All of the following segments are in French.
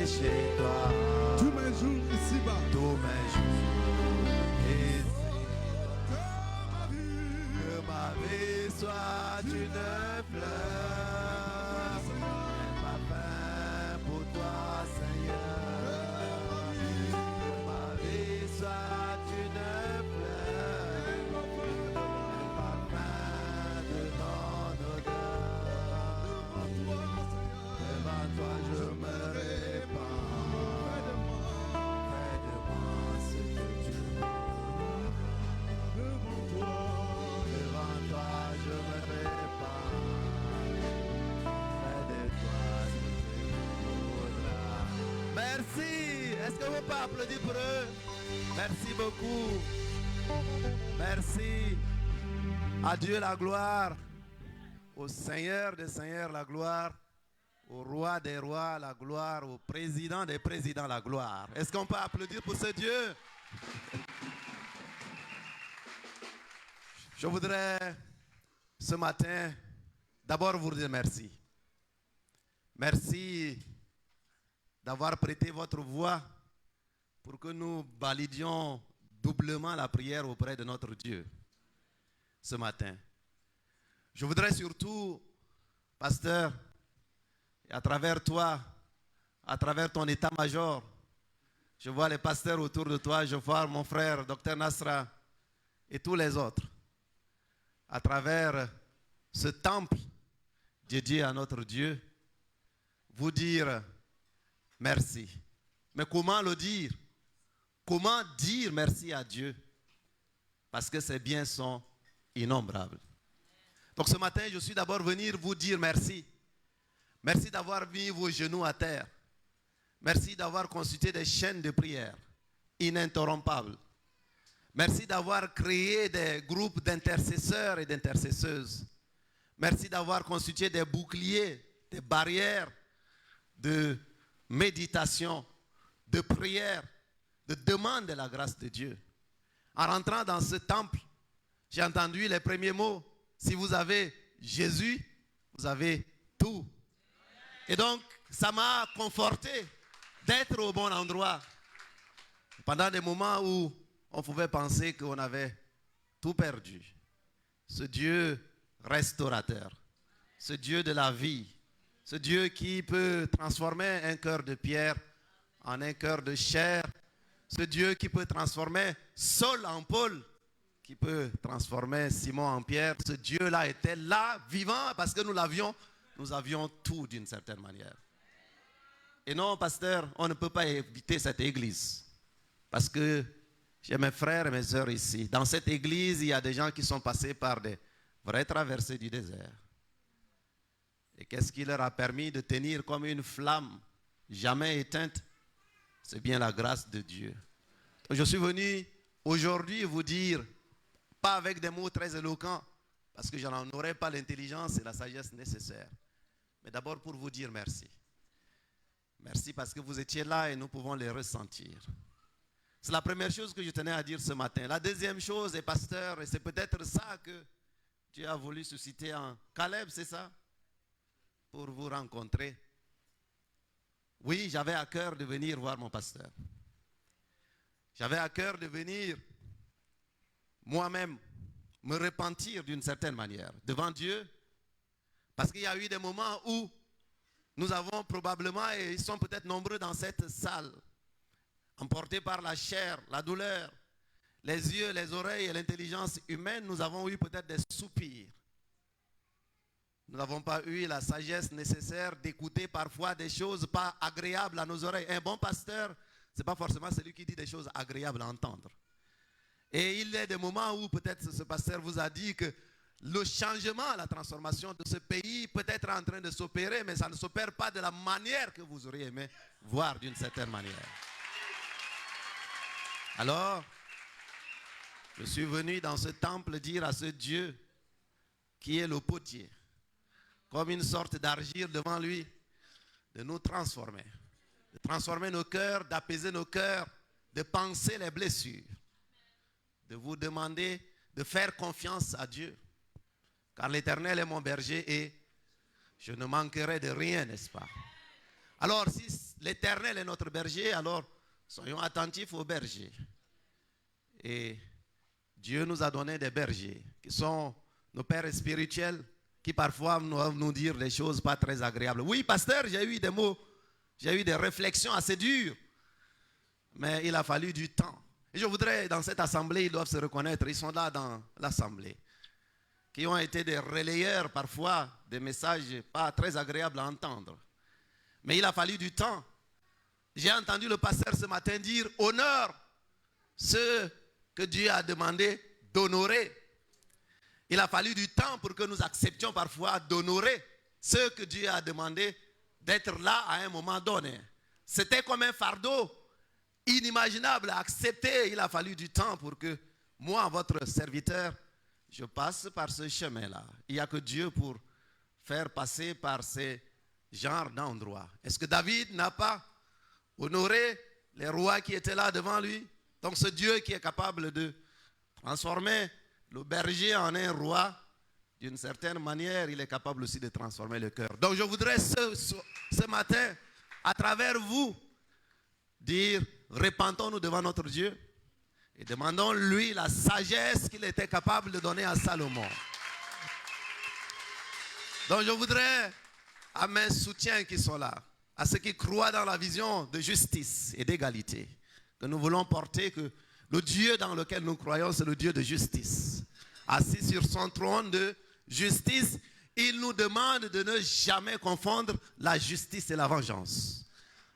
chez toi. Tous mes jours ici-bas. Tous mes jours ici. Que ma vie soit une fleur. Ma fin pour toi, Seigneur. Que ma vie soit une fleur. Ma fin de ton odeur. Devant toi, je me répands. Fais de moi ce que tu veux. Devant toi, je me répands. Fais de toi ce que tu voudras. Merci. Est-ce que vous pouvez applaudir pour eux? Merci beaucoup. Merci. À Dieu la gloire. Au Seigneur des Seigneurs la gloire. Au roi des rois la gloire. Au président des présidents la gloire. Est-ce qu'on peut applaudir pour ce Dieu? Je voudrais ce matin d'abord vous dire merci. Merci d'avoir prêté votre voix pour que nous validions doublement la prière auprès de notre Dieu ce matin. Je voudrais surtout, pasteur, et à travers toi, à travers ton état-major, je vois les pasteurs autour de toi, je vois mon frère, Dr Nasra, et tous les autres, à travers ce temple dédié à notre Dieu, vous dire merci. Mais comment le dire? Comment dire merci à Dieu? Parce que ses biens sont innombrables. Donc ce matin, je suis d'abord venu vous dire merci. Merci d'avoir mis vos genoux à terre. Merci d'avoir consulté des chaînes de prière ininterrompables. Merci d'avoir créé des groupes d'intercesseurs et d'intercesseuses. Merci d'avoir constitué des boucliers, des barrières de méditation, de prière, de demande de la grâce de Dieu. En rentrant dans ce temple, j'ai entendu les premiers mots. Si vous avez Jésus, vous avez tout. Et donc, ça m'a conforté d'être au bon endroit. Pendant des moments où on pouvait penser qu'on avait tout perdu. Ce Dieu restaurateur, ce Dieu de la vie, ce Dieu qui peut transformer un cœur de pierre en un cœur de chair, ce Dieu qui peut transformer Saul en Paul, qui peut transformer Simon en Pierre, ce Dieu-là était là, vivant, parce que nous avions tout d'une certaine manière. Et non, pasteur, on ne peut pas éviter cette église, parce que j'ai mes frères et mes sœurs ici. Dans cette église, il y a des gens qui sont passés par des vraies traversées du désert. Et qu'est-ce qui leur a permis de tenir comme une flamme jamais éteinte? C'est bien la grâce de Dieu. Donc, je suis venu aujourd'hui vous dire, pas avec des mots très éloquents, parce que je n'en aurais pas l'intelligence et la sagesse nécessaires, mais d'abord pour vous dire merci. Merci parce que vous étiez là et nous pouvons les ressentir. C'est la première chose que je tenais à dire ce matin. La deuxième chose, et pasteur, et c'est peut-être ça que Dieu a voulu susciter en Caleb, c'est ça? Pour vous rencontrer. Oui, j'avais à cœur de venir voir mon pasteur. J'avais à cœur de venir moi-même me repentir d'une certaine manière devant Dieu. Parce qu'il y a eu des moments où nous avons probablement, et ils sont peut-être nombreux dans cette salle, emportés par la chair, la douleur, les yeux, les oreilles et l'intelligence humaine, nous avons eu peut-être des soupirs. Nous n'avons pas eu la sagesse nécessaire d'écouter parfois des choses pas agréables à nos oreilles. Un bon pasteur, ce n'est pas forcément celui qui dit des choses agréables à entendre. Et il y a des moments où peut-être ce pasteur vous a dit que le changement, la transformation de ce pays peut être en train de s'opérer, mais ça ne s'opère pas de la manière que vous auriez aimé voir d'une certaine manière. Alors, je suis venu dans ce temple dire à ce Dieu qui est le potier, comme une sorte d'argile devant lui, de nous transformer. De transformer nos cœurs, d'apaiser nos cœurs, de panser les blessures. De vous demander de faire confiance à Dieu. Car l'Éternel est mon berger et je ne manquerai de rien, n'est-ce pas? Alors, si l'Éternel est notre berger, alors soyons attentifs aux bergers. Et Dieu nous a donné des bergers qui sont nos pères spirituels, qui parfois doivent nous dire des choses pas très agréables. Oui, pasteur, j'ai eu des mots, j'ai eu des réflexions assez dures, mais il a fallu du temps. Et je voudrais, dans cette assemblée, ils doivent se reconnaître, ils sont là dans l'assemblée, qui ont été des relayeurs parfois des messages pas très agréables à entendre. Mais il a fallu du temps. J'ai entendu le pasteur ce matin dire « Honore ceux que Dieu a demandé d'honorer ». Il a fallu du temps pour que nous acceptions parfois d'honorer ceux que Dieu a demandé d'être là à un moment donné. C'était comme un fardeau inimaginable à accepter. Il a fallu du temps pour que moi, votre serviteur, je passe par ce chemin-là. Il n'y a que Dieu pour faire passer par ces genres d'endroits. Est-ce que David n'a pas honoré les rois qui étaient là devant lui? Donc ce Dieu qui est capable de transformer le berger en un roi, d'une certaine manière, il est capable aussi de transformer le cœur. Donc je voudrais ce matin, à travers vous, dire, repentons-nous devant notre Dieu et demandons-lui la sagesse qu'il était capable de donner à Salomon. Donc je voudrais, à mes soutiens qui sont là, à ceux qui croient dans la vision de justice et d'égalité, que nous voulons porter, que le Dieu dans lequel nous croyons, c'est le Dieu de justice. Assis sur son trône de justice, il nous demande de ne jamais confondre la justice et la vengeance.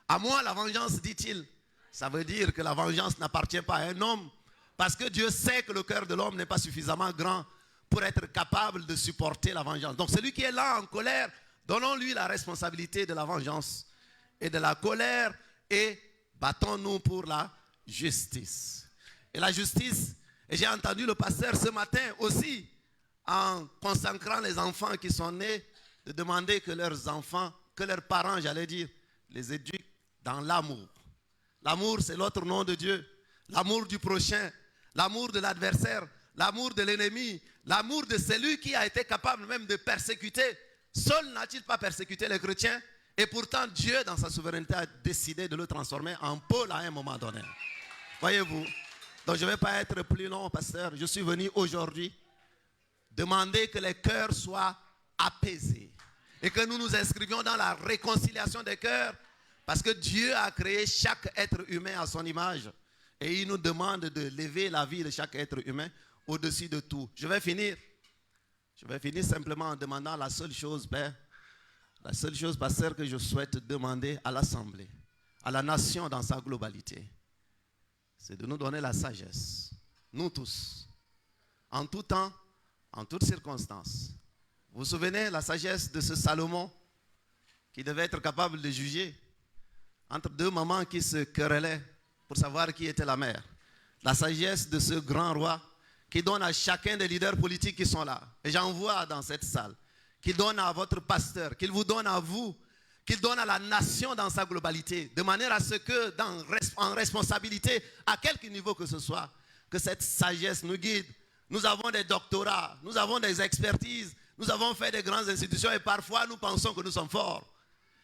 À moi, la vengeance, dit-il, ça veut dire que la vengeance n'appartient pas à un homme, parce que Dieu sait que le cœur de l'homme n'est pas suffisamment grand pour être capable de supporter la vengeance. Donc celui qui est là en colère, donnons-lui la responsabilité de la vengeance et de la colère et battons-nous pour la justice. Et la justice, et j'ai entendu le pasteur ce matin aussi, en consacrant les enfants qui sont nés, de demander que leurs enfants, que leurs parents, j'allais dire, les éduquent dans l'amour. L'amour, c'est l'autre nom de Dieu. L'amour du prochain, l'amour de l'adversaire, l'amour de l'ennemi, l'amour de celui qui a été capable même de persécuter. Seul n'a-t-il pas persécuté les chrétiens? Et pourtant, Dieu, dans sa souveraineté, a décidé de le transformer en Paul à un moment donné. Voyez-vous? Donc, je ne vais pas être plus long, pasteur. Je suis venu aujourd'hui demander que les cœurs soient apaisés et que nous nous inscrivions dans la réconciliation des cœurs, parce que Dieu a créé chaque être humain à son image et il nous demande de lever la vie de chaque être humain au-dessus de tout. Je vais finir simplement en demandant la seule chose, Père, la seule chose, pasteur, que je souhaite demander à l'Assemblée, à la nation dans sa globalité, c'est de nous donner la sagesse, nous tous, en tout temps, en toutes circonstances. Vous vous souvenez la sagesse de ce Salomon qui devait être capable de juger entre deux mamans qui se querellaient pour savoir qui était la mère. La sagesse de ce grand roi qui donne à chacun des leaders politiques qui sont là, et j'en vois dans cette salle, qui donne à votre pasteur, qu'il vous donne à vous, qu'il donne à la nation dans sa globalité, de manière à ce que, en responsabilité, à quelque niveau que ce soit, que cette sagesse nous guide. Nous avons des doctorats, nous avons des expertises, nous avons fait des grandes institutions et parfois nous pensons que nous sommes forts.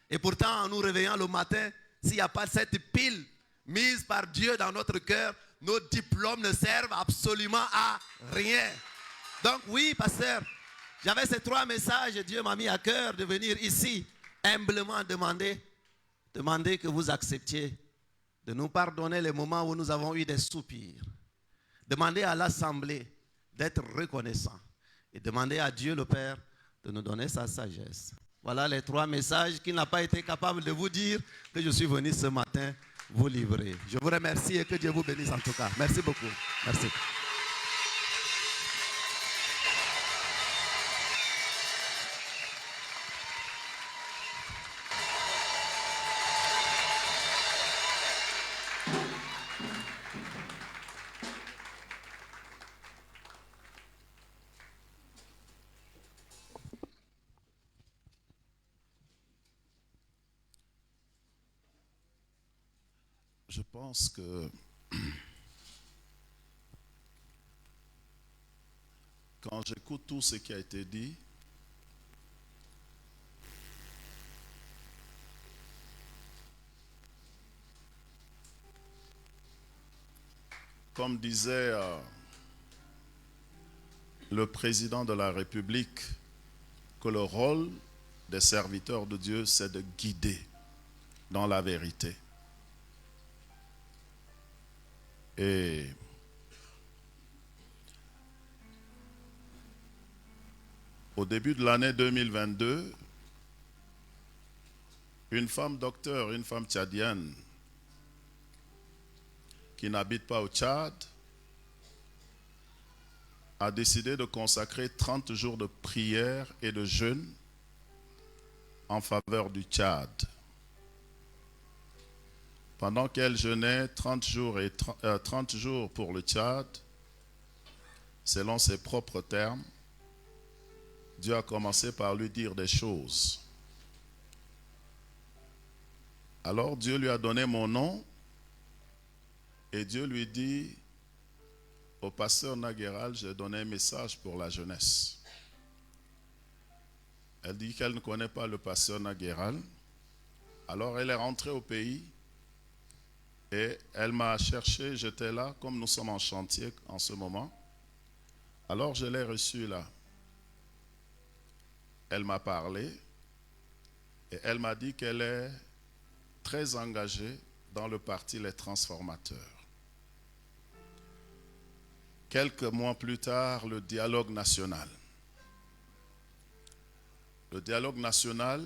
Et pourtant, en nous réveillant le matin, s'il n'y a pas cette pile mise par Dieu dans notre cœur, nos diplômes ne servent absolument à rien. Donc oui, pasteur, j'avais ces 3 messages et Dieu m'a mis à cœur de venir ici, humblement demander que vous acceptiez de nous pardonner les moments où nous avons eu des soupirs. Demander à l'Assemblée d'être reconnaissant et demander à Dieu le Père de nous donner sa sagesse. Voilà les 3 messages qu'il n'a pas été capable de vous dire que je suis venu ce matin vous livrer. Je vous remercie et que Dieu vous bénisse en tout cas. Merci beaucoup. Merci. Je pense que quand j'écoute tout ce qui a été dit, comme disait le président de la République, que le rôle des serviteurs de Dieu, c'est de guider dans la vérité. Et au début de l'année 2022, une femme docteur, une femme tchadienne, qui n'habite pas au Tchad, a décidé de consacrer 30 jours de prière et de jeûne en faveur du Tchad. Pendant qu'elle jeûnait 30 jours pour le Tchad, selon ses propres termes, Dieu a commencé par lui dire des choses. Alors Dieu lui a donné mon nom et Dieu lui dit, au pasteur Naguéral, j'ai donné un message pour la jeunesse. Elle dit qu'elle ne connaît pas le pasteur Naguéral. Alors elle est rentrée au pays et elle m'a cherché, j'étais là, comme nous sommes en chantier en ce moment. Alors je l'ai reçue là. Elle m'a parlé et elle m'a dit qu'elle est très engagée dans le parti Les Transformateurs. Quelques mois plus tard, le dialogue national. Le dialogue national,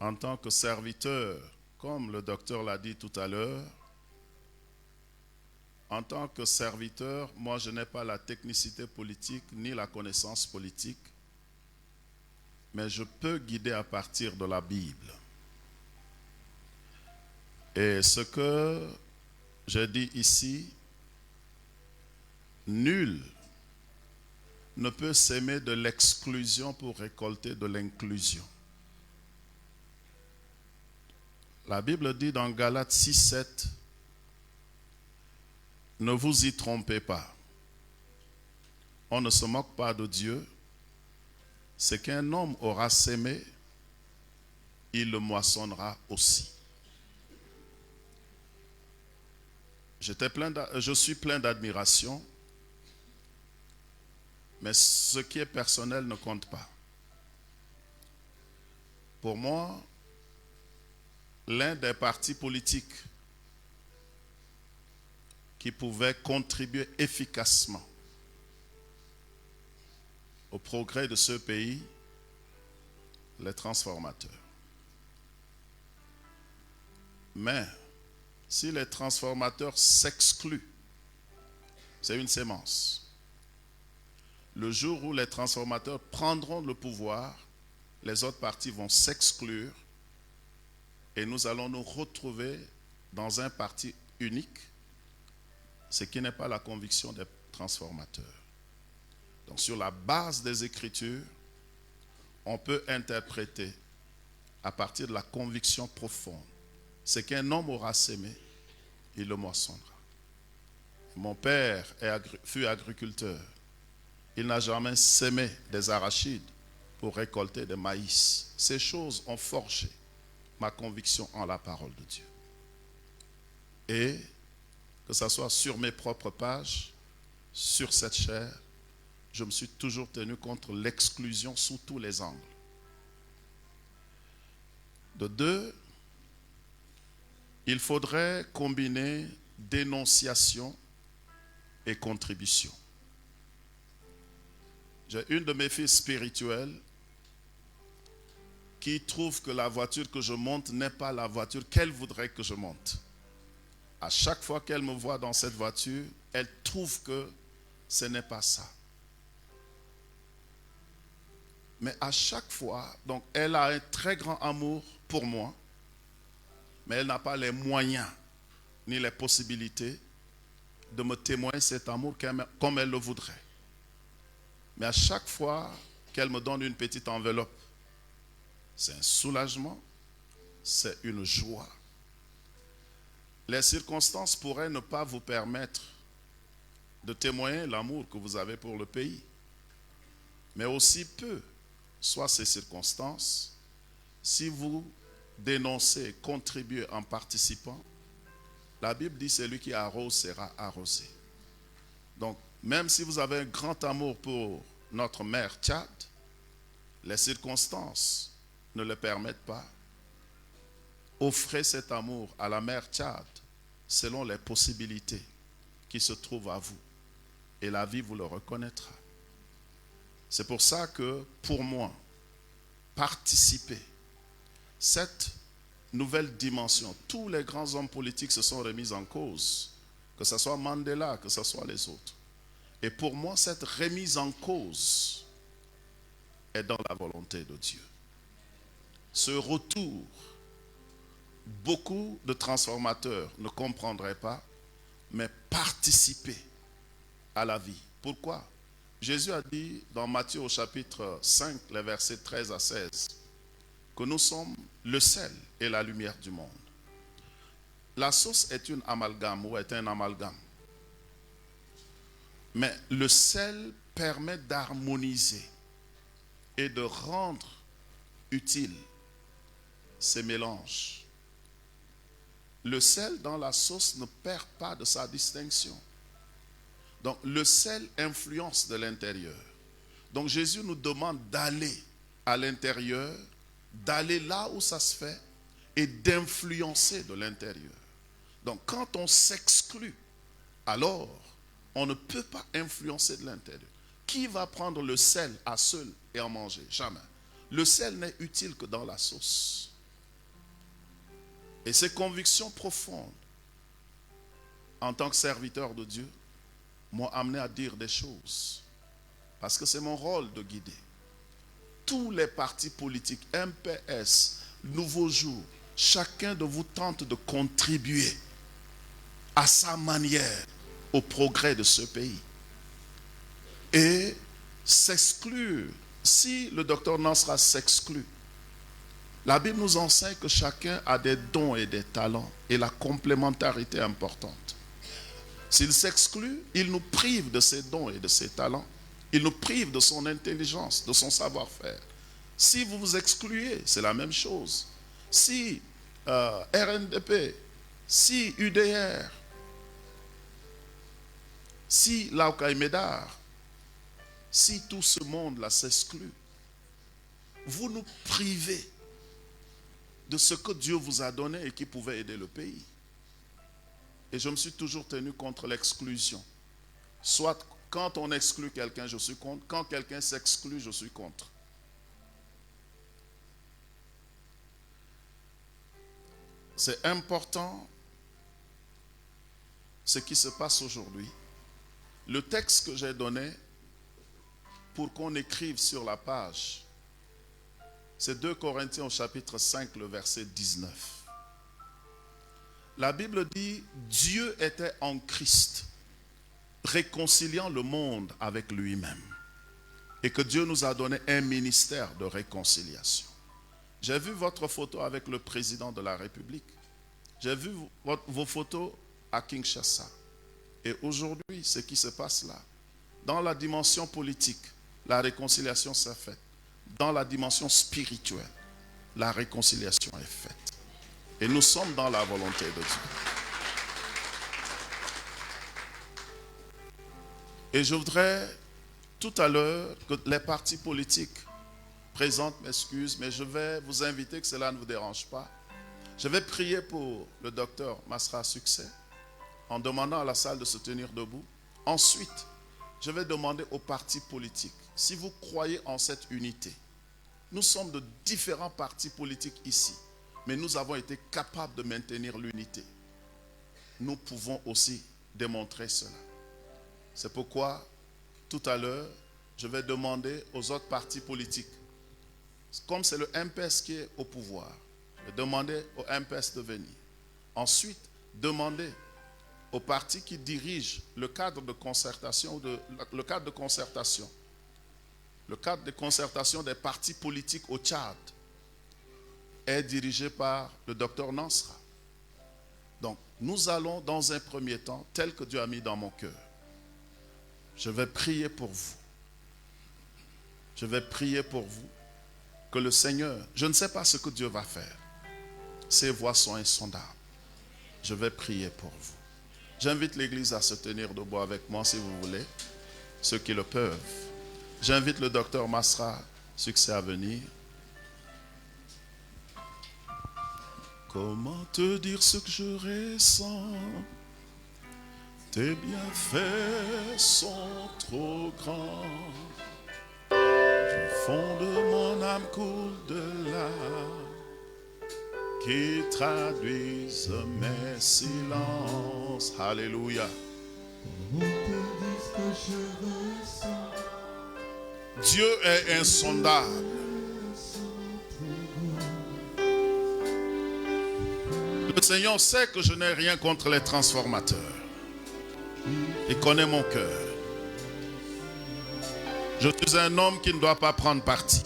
en tant que serviteur, comme le docteur l'a dit tout à l'heure, en tant que serviteur, moi je n'ai pas la technicité politique ni la connaissance politique, mais je peux guider à partir de la Bible. Et ce que je dis ici, nul ne peut s'aimer de l'exclusion pour récolter de l'inclusion. La Bible dit dans Galates 6:7, ne vous y trompez pas. On ne se moque pas de Dieu. Ce qu'un homme aura sémé, il le moissonnera aussi. Je suis plein d'admiration, mais ce qui est personnel ne compte pas. Pour moi, l'un des partis politiques qui pouvait contribuer efficacement au progrès de ce pays, les transformateurs. Mais si les transformateurs s'excluent, c'est une sémence. Le jour où les transformateurs prendront le pouvoir, les autres partis vont s'exclure et nous allons nous retrouver dans un parti unique, ce qui n'est pas la conviction des transformateurs. Donc sur la base des Écritures, on peut interpréter à partir de la conviction profonde. Ce qu'un homme aura sémé, il le moissonnera. Mon père fut agriculteur. Il n'a jamais sémé des arachides pour récolter des maïs. Ces choses ont forgé ma conviction en la parole de Dieu. Et que ce soit sur mes propres pages, sur cette chaire, je me suis toujours tenu contre l'exclusion sous tous les angles. De deux, il faudrait combiner dénonciation et contribution. J'ai une de mes filles spirituelles qui trouve que la voiture que je monte n'est pas la voiture qu'elle voudrait que je monte. À chaque fois qu'elle me voit dans cette voiture, elle trouve que ce n'est pas ça. Mais à chaque fois, donc elle a un très grand amour pour moi, mais elle n'a pas les moyens ni les possibilités de me témoigner cet amour comme elle le voudrait. Mais à chaque fois qu'elle me donne une petite enveloppe, c'est un soulagement, c'est une joie. Les circonstances pourraient ne pas vous permettre de témoigner l'amour que vous avez pour le pays. Mais aussi peu soient ces circonstances, si vous dénoncez, contribuez en participant, La Bible dit celui qui arrose sera arrosé. Donc, même si vous avez un grand amour pour notre mère Tchad, les circonstances ne le permettent pas. Offrez cet amour à la mère Tchad selon les possibilités qui se trouvent à vous. Et la vie vous le reconnaîtra. C'est pour ça que, pour moi, participer, cette nouvelle dimension, tous les grands hommes politiques se sont remis en cause, que ce soit Mandela, que ce soit les autres. Et pour moi, cette remise en cause est dans la volonté de Dieu. Ce retour, beaucoup de transformateurs ne comprendraient pas, mais participer à la vie. Pourquoi? Jésus a dit dans Matthieu au chapitre 5, les versets 13 à 16, que nous sommes le sel et la lumière du monde. La sauce est une amalgame ou est un amalgame. Mais le sel permet d'harmoniser et de rendre utile ces mélanges. Le sel dans la sauce ne perd pas de sa distinction. Donc le sel influence de l'intérieur. Donc Jésus nous demande d'aller à l'intérieur, d'aller là où ça se fait et d'influencer de l'intérieur. Donc quand on s'exclut, alors on ne peut pas influencer de l'intérieur. Qui va prendre le sel à seul et en manger? Jamais. Le sel n'est utile que dans la sauce. Et ces convictions profondes, en tant que serviteur de Dieu, m'ont amené à dire des choses. Parce que c'est mon rôle de guider. Tous les partis politiques, MPS, Nouveau Jour, chacun de vous tente de contribuer à sa manière au progrès de ce pays. Et s'exclure, si le docteur Nasra s'exclut, la Bible nous enseigne que chacun a des dons et des talents et la complémentarité est importante. S'il s'exclut, il nous prive de ses dons et de ses talents. Il nous prive de son intelligence, de son savoir-faire. Si vous vous excluez, c'est la même chose. Si RNDP, si UDR, si Laukai Médard, si tout ce monde-là s'exclut, vous nous privez de ce que Dieu vous a donné et qui pouvait aider le pays. Et je me suis toujours tenu contre l'exclusion. Soit quand on exclut quelqu'un, je suis contre. Quand quelqu'un s'exclut, je suis contre. C'est important ce qui se passe aujourd'hui. Le texte que j'ai donné pour qu'on écrive sur la page, c'est 2 Corinthiens au chapitre 5, le verset 19. La Bible dit, Dieu était en Christ, réconciliant le monde avec lui-même. Et que Dieu nous a donné un ministère de réconciliation. J'ai vu votre photo avec le président de la République. J'ai vu vos photos à Kinshasa. Et aujourd'hui, ce qui se passe là, dans la dimension politique, la réconciliation s'est faite. Dans la dimension spirituelle, la réconciliation est faite. Et nous sommes dans la volonté de Dieu. Et je voudrais tout à l'heure que les partis politiques présentent mes excuses, mais je vais vous inviter que cela ne vous dérange pas. Je vais prier pour le docteur Masra Succès en demandant à la salle de se tenir debout. Ensuite, je vais demander aux partis politiques, si vous croyez en cette unité, nous sommes de différents partis politiques ici, mais nous avons été capables de maintenir l'unité. Nous pouvons aussi démontrer cela. C'est pourquoi, tout à l'heure, je vais demander aux autres partis politiques, comme c'est le MPS qui est au pouvoir, de demander au MPS de venir. Ensuite, demander aux partis qui dirigent le cadre de concertation, le cadre de concertation des partis politiques au Tchad est dirigé par le docteur Nasra. Donc, nous allons dans un premier temps, tel que Dieu a mis dans mon cœur. Je vais prier pour vous. Je vais prier pour vous que le Seigneur, je ne sais pas ce que Dieu va faire. Ses voies sont insondables. je vais prier pour vous. J'invite l'église à se tenir debout avec moi si vous voulez, ceux qui le peuvent. J'invite le docteur Masra, succès à venir. Comment te dire ce que je ressens? Tes bienfaits sont trop grands. Du fond de mon âme coule de larmes qui traduisent mes silences. Alléluia. Dieu est insondable. Le Seigneur sait que je n'ai rien contre les transformateurs. Il connaît mon cœur. Je suis un homme qui ne doit pas prendre parti.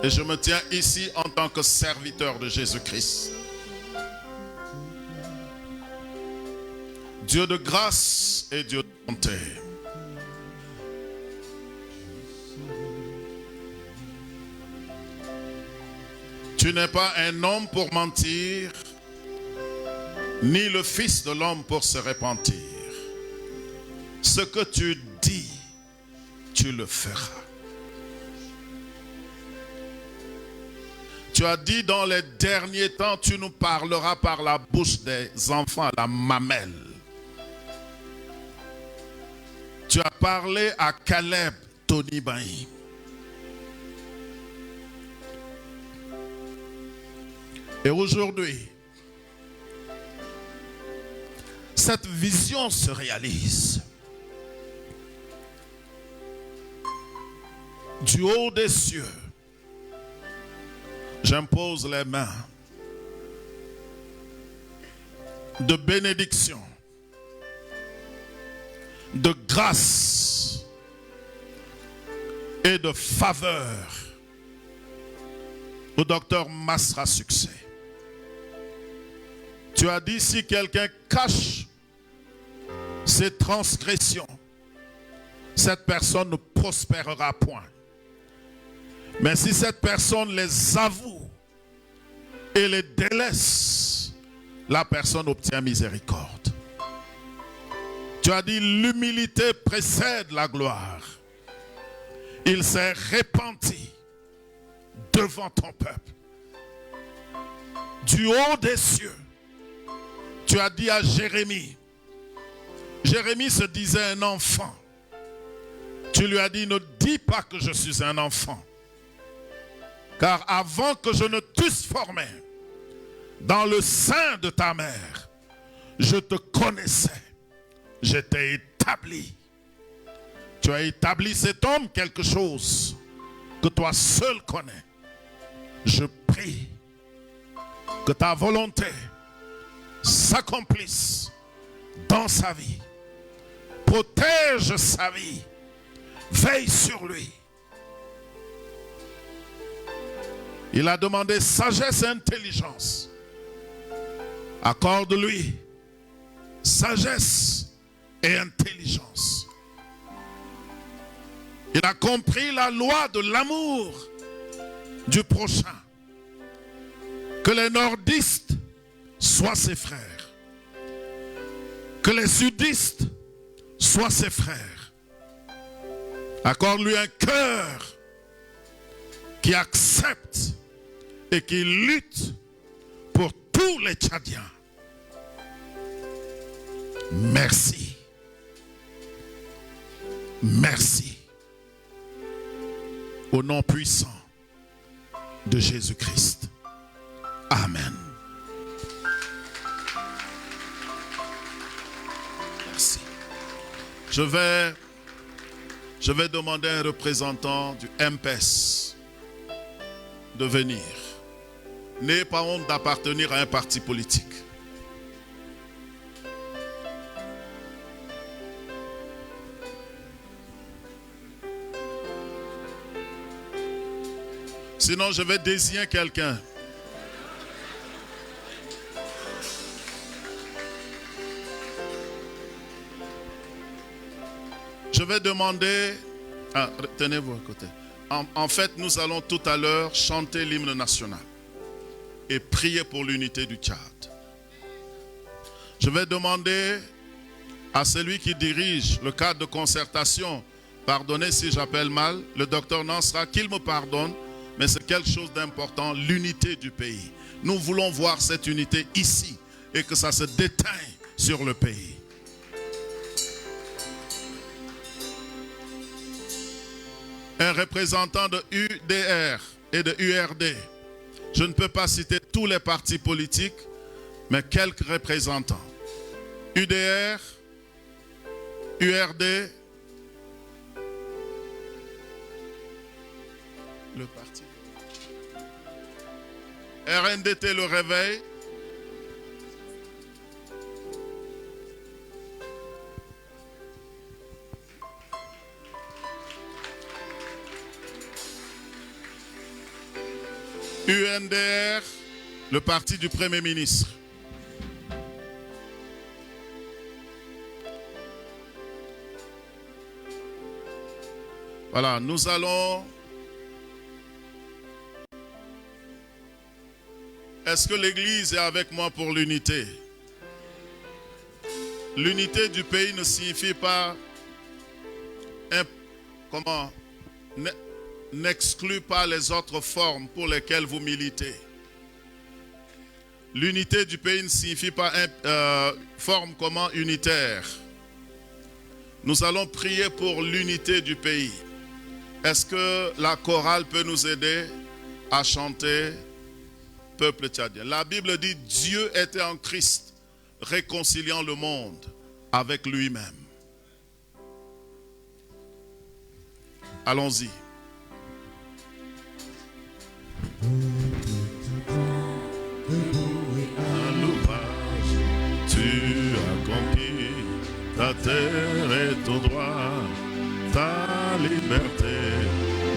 Et je me tiens ici en tant que serviteur de Jésus-Christ. Dieu de grâce et Dieu de bonté. Tu n'es pas un homme pour mentir, ni le Fils de l'homme pour se repentir. Ce que tu dis, tu le feras. Tu as dit dans les derniers temps, tu nous parleras par la bouche des enfants à la mamelle. Tu as parlé à Caleb Tony Baïm. Et aujourd'hui, cette vision se réalise. Du haut des cieux, j'impose les mains de bénédiction, de grâce et de faveur au docteur Masra Succès. Tu as dit, si quelqu'un cache ses transgressions, cette personne ne prospérera point. Mais si cette personne les avoue et les délaisse, la personne obtient miséricorde. Tu as dit, l'humilité précède la gloire. Il s'est repenti devant ton peuple. Du haut des cieux, tu as dit à Jérémie, Jérémie se disait un enfant. Tu lui as dit, ne dis pas que je suis un enfant. Car avant que je ne t'eusse formé dans le sein de ta mère, je te connaissais. Je t'ai établi. Tu as établi cet homme quelque chose que toi seul connais. Je prie que ta volonté s'accomplisse dans sa vie. Protège sa vie. Veille sur lui. Il a demandé sagesse et intelligence. Accorde-lui sagesse et intelligence. Il a compris la loi de l'amour du prochain. Que les nordistes soient ses frères. Que les sudistes soient ses frères. Accorde-lui un cœur qui accepte et qui lutte pour tous les Tchadiens. Merci. Merci. Au nom puissant de Jésus-Christ. Amen. Merci. Je vais demander à un représentant du MPS de venir. N'ayez pas honte d'appartenir à un parti politique. Sinon, je vais désigner quelqu'un. Je vais demander... Ah, tenez-vous à côté. En fait, nous allons tout à l'heure chanter l'hymne national. et prier pour l'unité du Tchad. Je vais demander à celui qui dirige le cadre de concertation, pardonnez si j'appelle mal, le docteur Nansra, qu'il me pardonne, mais c'est quelque chose d'important, l'unité du pays. Nous voulons voir cette unité ici et que ça se déteigne sur le pays. Un représentant de UDR et de URD. Je ne peux pas citer tous les partis politiques, mais quelques représentants. UDR, URD, le parti. RNDT, le réveil. UNDR, le parti du Premier ministre. Voilà, nous allons... Est-ce que l'Église est avec moi pour l'unité? L'unité du pays ne signifie pas... n'exclut pas les autres formes pour lesquelles vous militez. L'unité du pays ne signifie pas forme comment unitaire. Nous allons prier pour l'unité du pays. Est-ce que la chorale peut nous aider à chanter peuple tchadien? La Bible dit Dieu était en Christ, réconciliant le monde avec lui-même. Allons-y. Tu as conquis ta terre et ton droit, ta liberté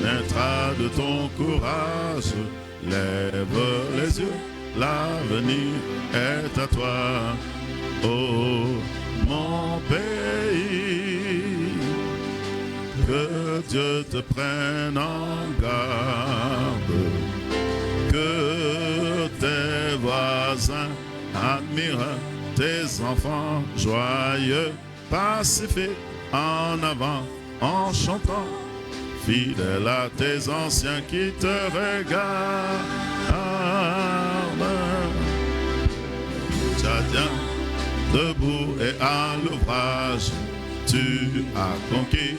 naîtra de ton courage. Lève les yeux, l'avenir est à toi, ô mon pays. Que Dieu te prenne en garde, que tes voisins admirent tes enfants joyeux, pacifiques, en avant, en chantant, fidèle à tes anciens qui te regardent. Tchadien, debout et à l'ouvrage, tu as conquis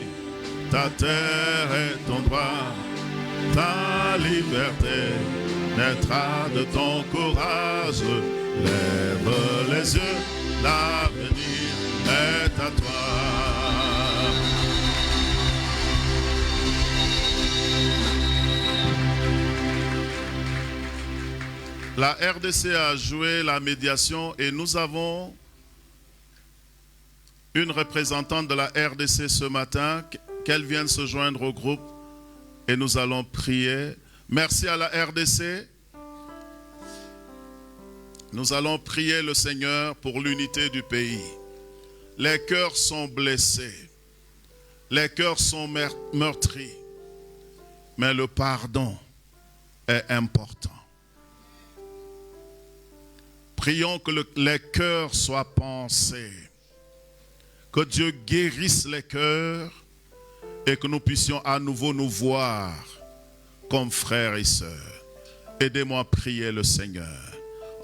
ta terre et ton droit, ta liberté naîtra de ton courage. Lève les yeux, l'avenir est à toi. La RDC a joué la médiation et nous avons une représentante de la RDC ce matin, qu'elle vienne se joindre au groupe et nous allons prier. Merci à la RDC. Nous allons prier le Seigneur pour l'unité du pays. Les cœurs sont blessés. Les cœurs sont meurtris. Mais le pardon est important. Prions que les cœurs soient pansés. Que Dieu guérisse les cœurs et que nous puissions à nouveau nous voir comme frères et sœurs. Aidez-moi à prier le Seigneur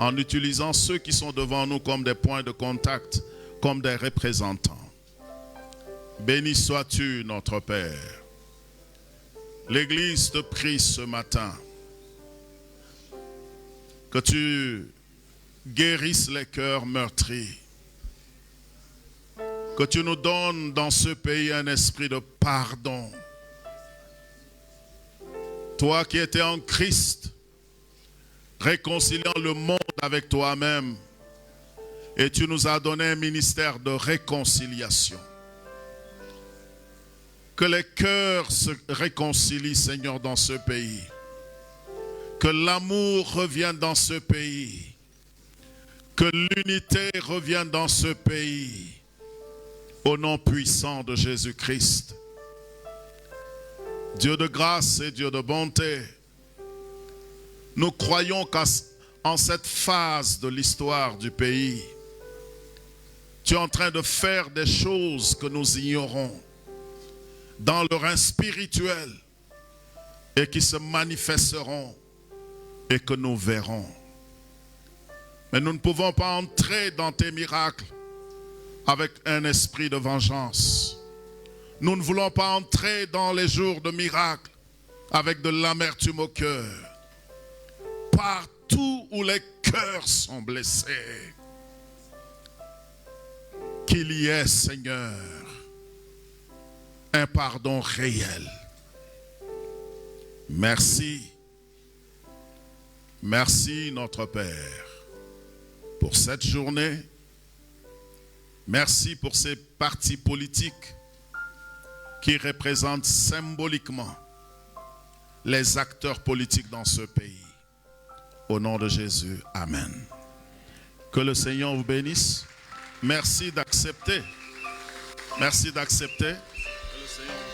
en utilisant ceux qui sont devant nous comme des points de contact, comme des représentants. Béni sois-tu, notre Père. L'Église te prie ce matin que tu guérisses les cœurs meurtris, que tu nous donnes dans ce pays un esprit de pardon. Toi qui étais en Christ, réconciliant le monde avec toi-même, et tu nous as donné un ministère de réconciliation. Que les cœurs se réconcilient, Seigneur, dans ce pays. Que l'amour revienne dans ce pays. Que l'unité revienne dans ce pays. Au nom puissant de Jésus-Christ. Dieu de grâce et Dieu de bonté, nous croyons qu'en en cette phase de l'histoire du pays, tu es en train de faire des choses que nous ignorons dans le règne spirituel et qui se manifesteront et que nous verrons. Mais nous ne pouvons pas entrer dans tes miracles avec un esprit de vengeance. Nous ne voulons pas entrer dans les jours de miracles avec de l'amertume au cœur. Partout où les cœurs sont blessés, qu'il y ait, Seigneur, un pardon réel. Merci. Merci, notre Père, pour cette journée. Merci pour ces partis politiques qui représentent symboliquement les acteurs politiques dans ce pays. Au nom de Jésus, Amen. Que le Seigneur vous bénisse. Merci d'accepter. Merci d'accepter. Que le Seigneur